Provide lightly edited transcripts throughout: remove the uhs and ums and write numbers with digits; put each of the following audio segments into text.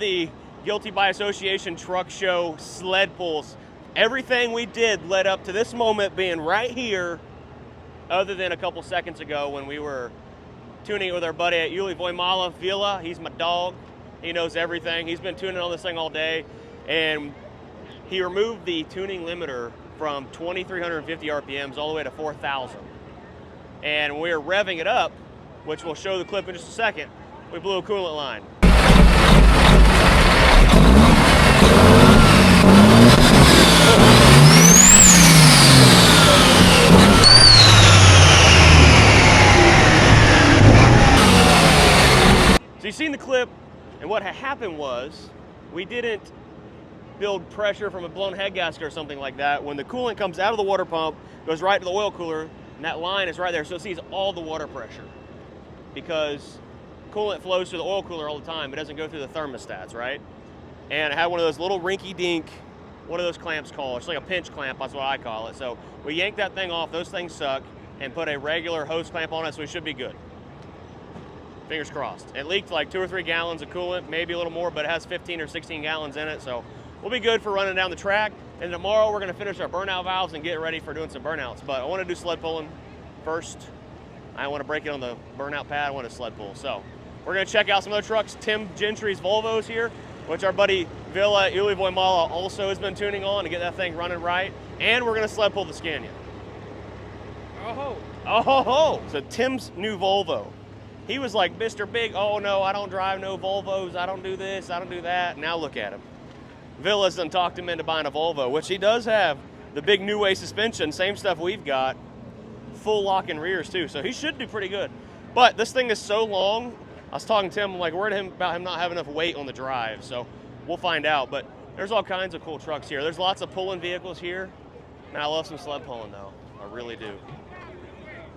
the Guilty by Association truck show sled pulls. Everything we did led up to this moment being right here, other than a couple seconds ago when we were tuning it with our buddy at Uli Voimala Villa. He's my dog. He knows everything. He's been tuning on this thing all day, and he removed the tuning limiter from 2,350 RPMs all the way to 4,000. And when we were revving it up, which we'll show the clip in just a second, we blew a coolant line. So you've seen the clip, and what happened was we didn't build pressure from a blown head gasket or something like that. When the coolant comes out of the water pump, goes right to the oil cooler, and that line is right there, so it sees all the water pressure. Because coolant flows through the oil cooler all the time. It doesn't go through the thermostats, right? And it had one of those little rinky-dink, what are those clamps called? It's like a pinch clamp, that's what I call it. So we yanked that thing off, those things suck, and put a regular hose clamp on it, so we should be good. Fingers crossed. It leaked like 2 or 3 gallons of coolant, maybe a little more, but it has 15 or 16 gallons in it, so we'll be good for running down the track. And tomorrow we're gonna finish our burnout valves and get ready for doing some burnouts. But I wanna do sled pulling first. I wanna break it on the burnout pad, I wanna sled pull. So we're gonna check out some other trucks. Tim Gentry's Volvo's here, which our buddy Villa at Uli Voimala also has been tuning on to get that thing running right. And we're gonna sled pull the Scania. Oh ho. Oh ho ho! So Tim's new Volvo. He was like Mr. Big, oh no, I don't drive no Volvos, I don't do this, I don't do that. Now look at him. Villa's done talked him into buying a Volvo, which he does have the big new way suspension, same stuff we've got, full lock and rears too, so he should do pretty good. But this thing is so long, I was talking to him, like worried about him not having enough weight on the drive, so we'll find out. But there's all kinds of cool trucks here. There's lots of pulling vehicles here. Man, I love some sled pulling though, I really do.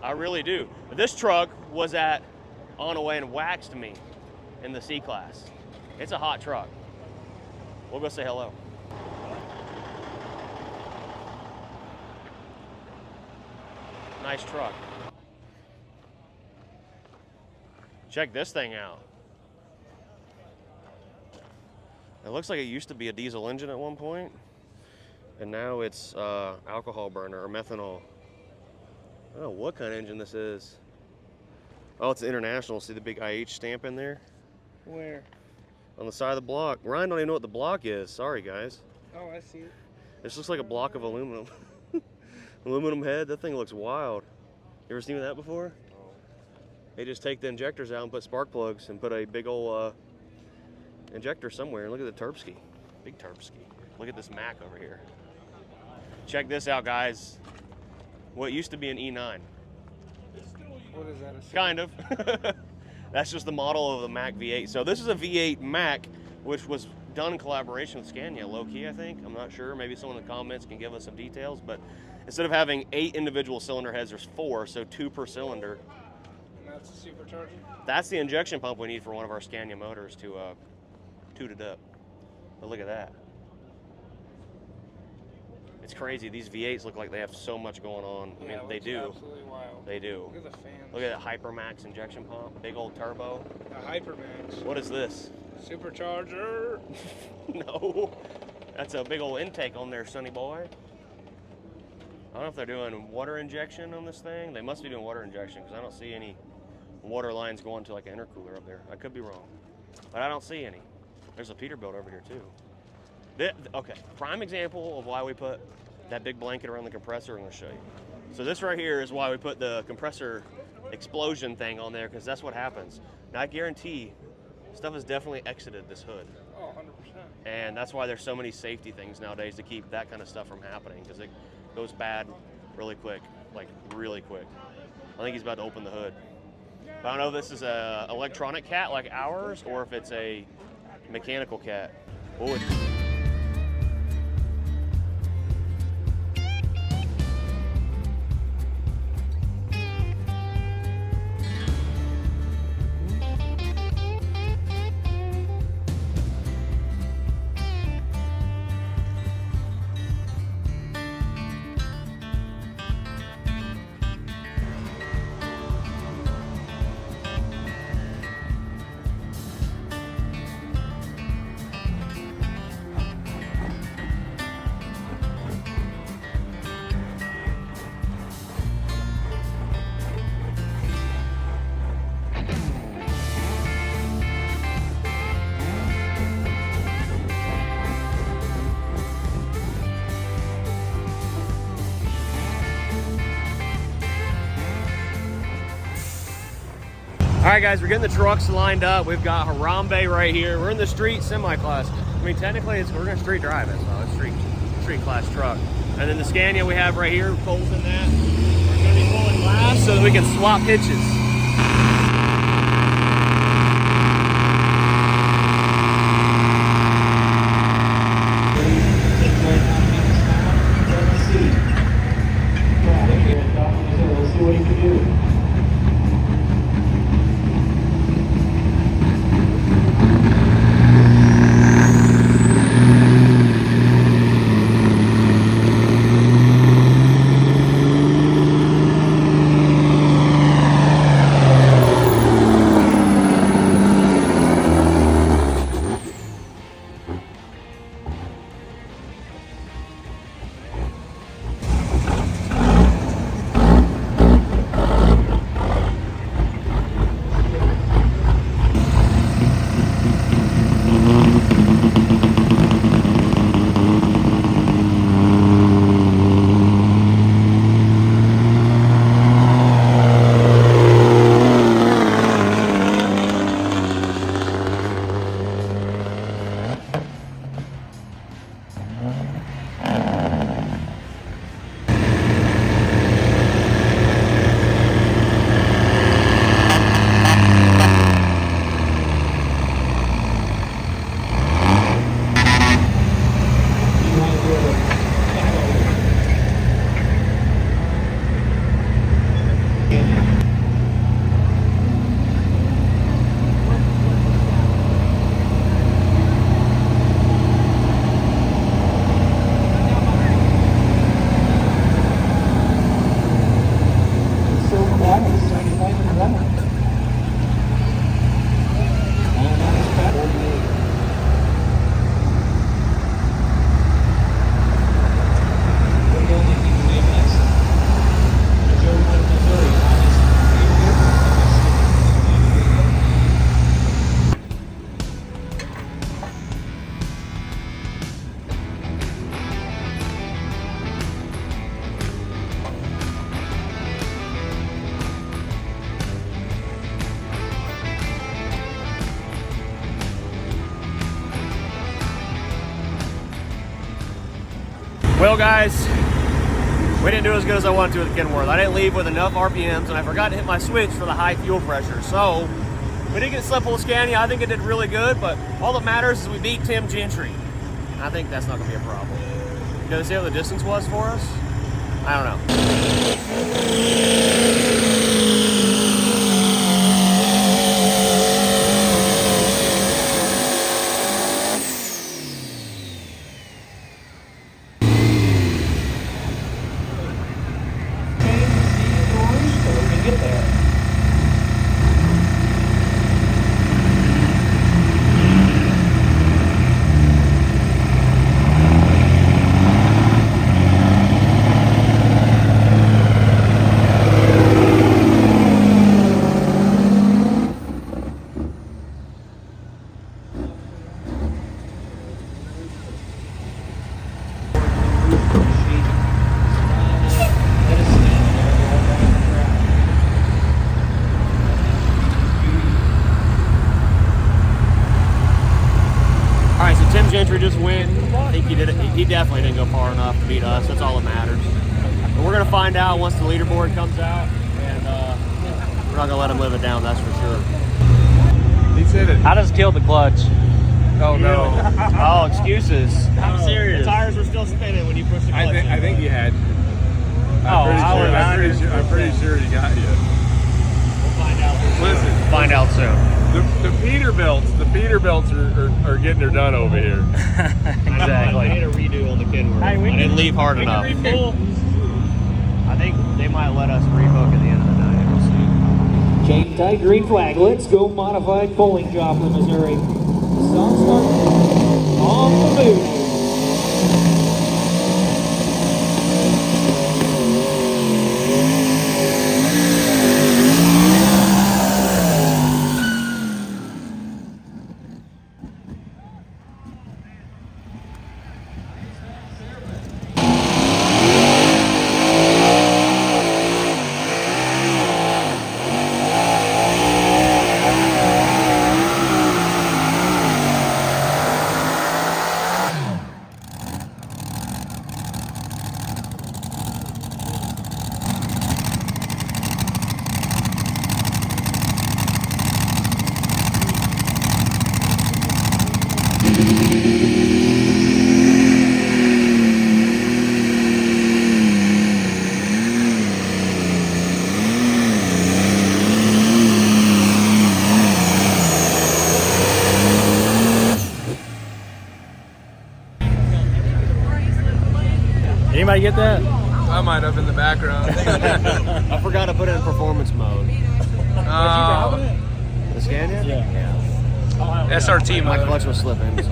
I really do. But this truck was on away and waxed me in the C-Class. It's a hot truck. We'll go say hello. Nice truck. Check this thing out. It looks like it used to be a diesel engine at one point, and now it's alcohol burner or methanol. I don't know what kind of engine this is. Oh, it's international. See the big IH stamp in there? Where? On the side of the block. Ryan don't even know what the block is. Sorry, guys. Oh, I see it. This looks like a block of aluminum. Aluminum head. That thing looks wild. You ever seen that before? Oh. They just take the injectors out and put spark plugs and put a big old injector somewhere. And look at the Terpsky. Big Terpsky. Look at this Mac over here. Check this out, guys. What used to be an E9. What is that? Kind of. That's just the model of the Mac V8. So this is a V8 Mac, which was done in collaboration with Scania, low-key, I think. I'm not sure. Maybe someone in the comments can give us some details. But instead of having 8 individual cylinder heads, there's 4, so 2 per cylinder. And that's a supercharger? That's the injection pump we need for one of our Scania motors to toot it up. But look at that. It's crazy. These V8s look like they have so much going on. I mean, they do. Absolutely wild. They do. Look at the fans. Look at that Hypermax injection pump. Big old turbo. The Hypermax. What is this? Supercharger. No. That's a big old intake on there, sonny boy. I don't know if they're doing water injection on this thing. They must be doing water injection because I don't see any water lines going to like an intercooler up there. I could be wrong, but I don't see any. There's a Peterbilt over here too. Okay, prime example of why we put that big blanket around the compressor. I'm going to show you. So this right here is why we put the compressor explosion thing on there, because that's what happens. Now I guarantee stuff has definitely exited this hood. Oh, 100%. And that's why there's so many safety things nowadays to keep that kind of stuff from happening, because it goes bad really quick, like really quick. I think he's about to open the hood. But I don't know if this is a electronic cat like ours or if it's a mechanical cat. Oh, right, guys, we're getting the trucks lined up. We've got Harambe right here. We're in the street semi-class. I mean, technically, we're going to street drive it, so it's street class truck. And then the Scania we have right here, Cole's in that. We're going to be pulling glass so that we can swap hitches. We'll see what he can do. Well, guys, we didn't do as good as I wanted to with the Kenworth. I didn't leave with enough RPMs, and I forgot to hit my switch for the high fuel pressure. So we did get Sled with Scania. I think it did really good, but all that matters is we beat Tim Gentry. And I think that's not going to be a problem. You guys see how the distance was for us? I don't know. Get there. Tim Gentry just went. I think he did it. He definitely didn't go far enough to beat us. That's all that matters. But we're gonna find out once the leaderboard comes out, and we're not gonna let him live it down. That's for sure. He said it. I just killed the clutch. Oh no. Oh, excuses. I'm serious. The tires were still spinning when you pushed the clutch. I think you had. I'm pretty sure he got you. We'll find out. Listen. Find out soon. The Peterbilts are getting her done over here. Exactly. I need a redo on the Kenworth. I didn't leave hard enough. I think they might let us rehook at the end of the night. We'll see. Change tight, green flag. Let's go modified bowling job for Missouri. Song start on the move. Anybody get that? I might have in the background. I forgot to put it in performance mode. The Scania? Yeah. SRT My mode. clutch was slipping. So.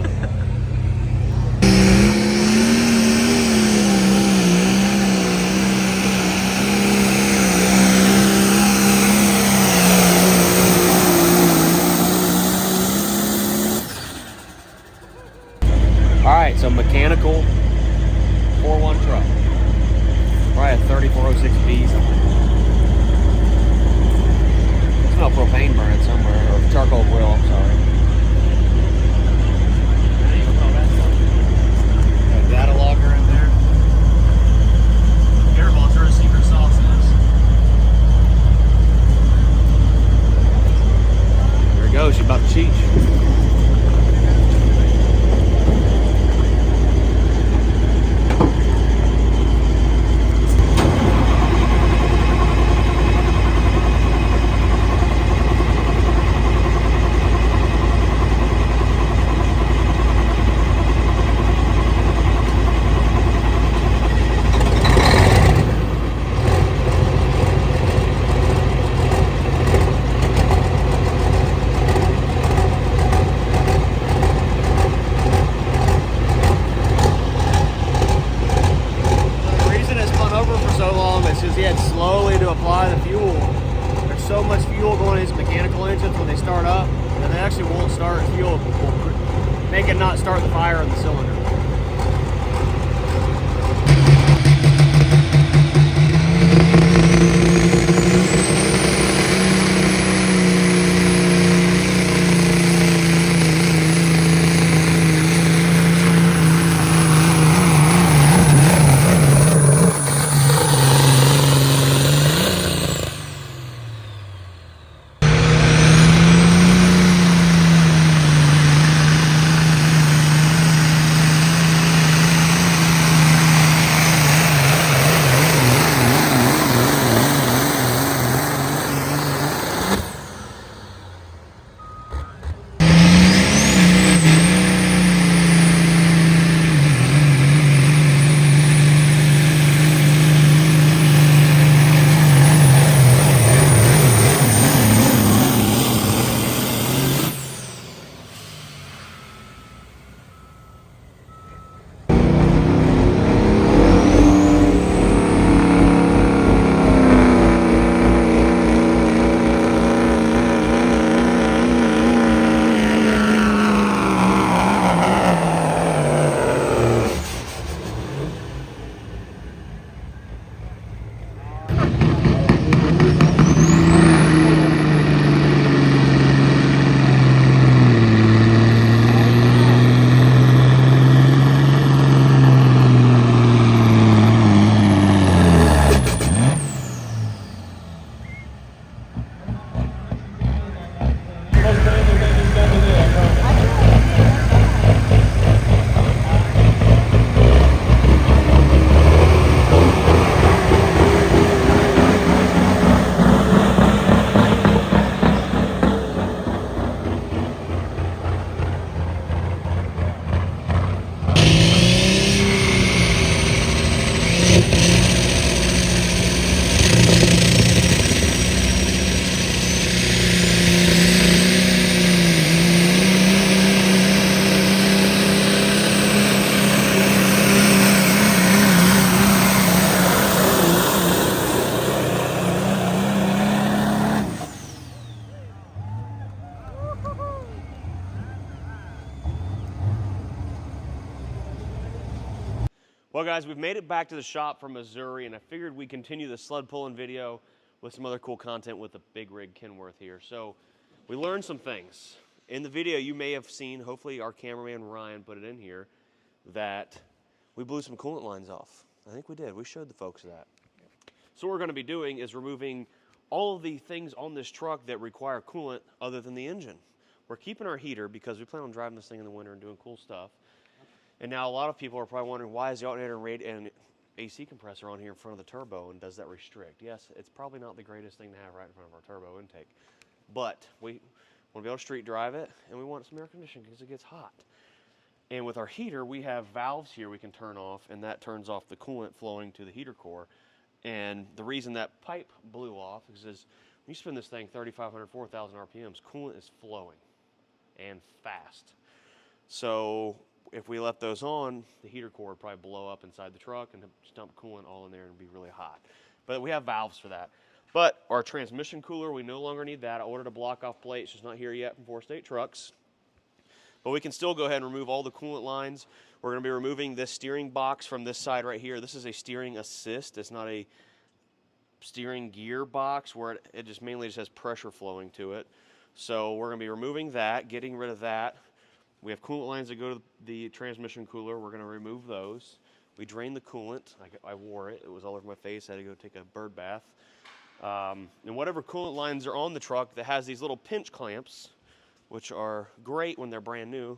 All right, so mechanical 4.1 truck. Probably a 3406B something. There's no propane burning somewhere, or charcoal grill, I'm sorry. Got a data logger in there. Careful, that's where a secret sauce is. There it goes, she's about to cheat. He had slowly to apply the fuel. There's so much fuel going in these mechanical engines when they start up that they actually won't start. Fuel will make it not start the fire in the cylinder. Well, guys, we've made it back to the shop from Missouri, and I figured we'd continue the sled pulling video with some other cool content with the big rig Kenworth here. So we learned some things. In the video, you may have seen, hopefully our cameraman Ryan put it in here, that we blew some coolant lines off. I think we did. We showed the folks that. So what we're going to be doing is removing all of the things on this truck that require coolant other than the engine. We're keeping our heater because we plan on driving this thing in the winter and doing cool stuff. And now a lot of people are probably wondering, why is the alternator and AC compressor on here in front of the turbo, and does that restrict? Yes, it's probably not the greatest thing to have right in front of our turbo intake, but we want to be able to street drive it, and we want some air conditioning because it gets hot. And with our heater, we have valves here we can turn off, and that turns off the coolant flowing to the heater core. And the reason that pipe blew off is when you spin this thing 3,500, 4,000 RPMs, coolant is flowing and fast. So if we left those on, the heater core would probably blow up inside the truck and just dump coolant all in there and be really hot. But we have valves for that. But our transmission cooler, we no longer need that. I ordered a block-off plate. It's just not here yet from 4-State Trucks. But we can still go ahead and remove all the coolant lines. We're going to be removing this steering box from this side right here. This is a steering assist. It's not a steering gear box where it just mainly just has pressure flowing to it. So we're going to be removing that, getting rid of that. We have coolant lines that go to the transmission cooler. We're going to remove those. We drain the coolant. I wore it. It was all over my face. I had to go take a bird bath. And whatever coolant lines are on the truck that has these little pinch clamps, which are great when they're brand new,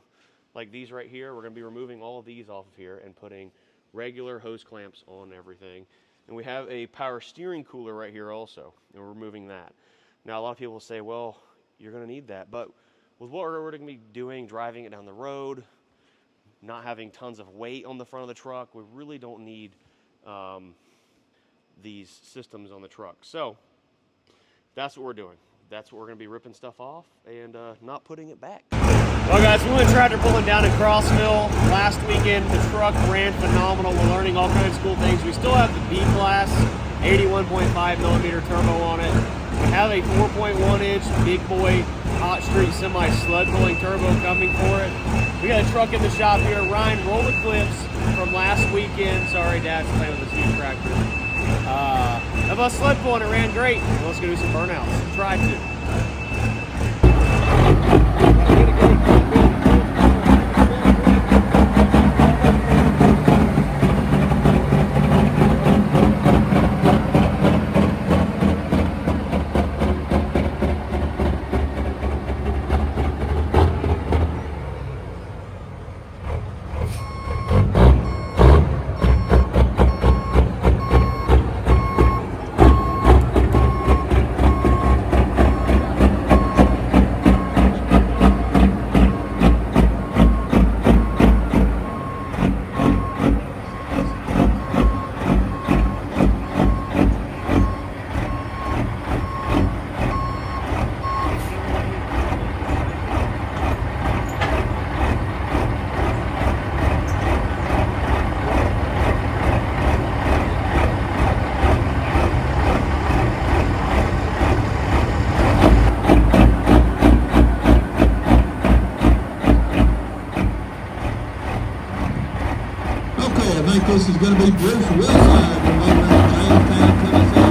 like these right here, we're going to be removing all of these off of here and putting regular hose clamps on everything. And we have a power steering cooler right here also, and we're removing that. Now, a lot of people will say, well, you're going to need that. But with what we're going to be doing, driving it down the road, not having tons of weight on the front of the truck, we really don't need these systems on the truck. So that's what we're doing. That's what we're going to be ripping stuff off and not putting it back. Well, guys, we went tractor pulling down in Crossville last weekend. The truck ran phenomenal. We're learning all kinds of cool things. We still have the B-Class 81.5 millimeter turbo on it. We have a 4.1-inch big boy hot street semi sled pulling turbo coming for it. We got a truck in the shop here. Ryan, roll the clips from last weekend. Sorry, Dad's playing with this huge tractor. Of us sled pulling, it ran great. Well, let's go do some burnouts. Try to. This is going to be Bruce Wilside from over in Jamestown, Tennessee.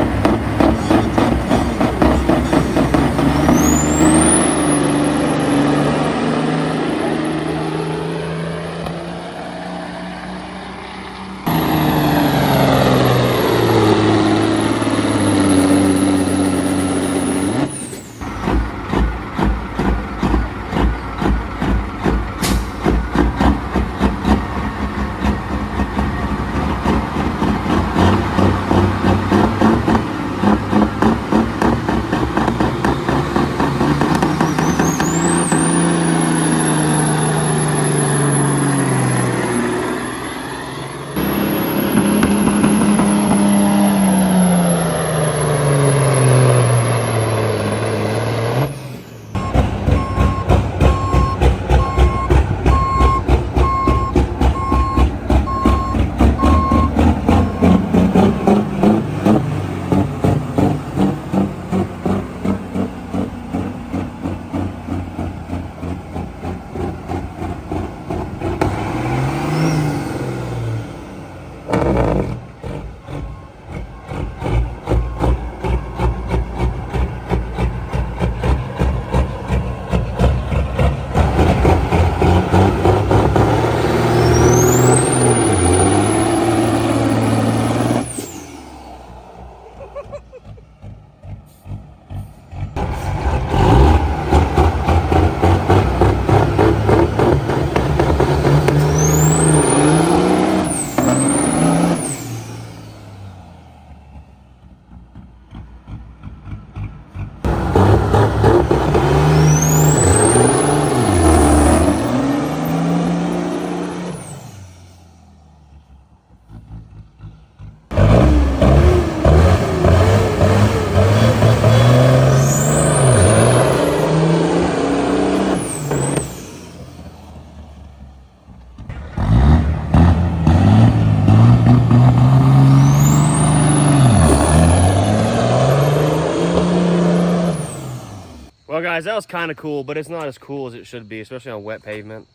guys, that was kind of cool, but it's not as cool as it should be, especially on wet pavement.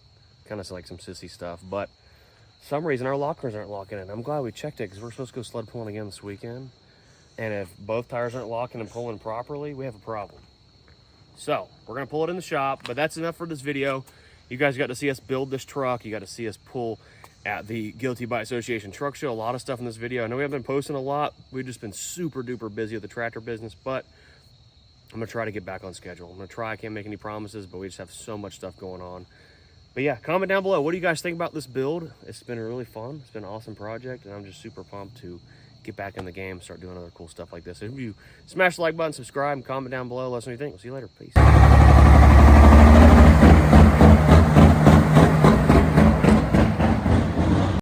Kind of like some sissy stuff, but for some reason our lockers aren't locking in. I'm glad we checked it because we're supposed to go sled pulling again this weekend. And if both tires aren't locking and pulling properly, we have a problem. So we're gonna pull it in the shop, but that's enough for this video. You guys got to see us build this truck. You got to see us pull at the Guilty by Association truck show. A lot of stuff in this video. I know we haven't been posting a lot. We've just been super duper busy with the tractor business, but I'm gonna try to get back on schedule. I'm gonna try. I can't make any promises, but we just have so much stuff going on. But yeah, comment down below. What do you guys think about this build? It's been really fun. It's been an awesome project, and I'm just super pumped to get back in the game, start doing other cool stuff like this. If you smash the like button, subscribe, and comment down below. Let us know what you think. We'll see you later. Peace.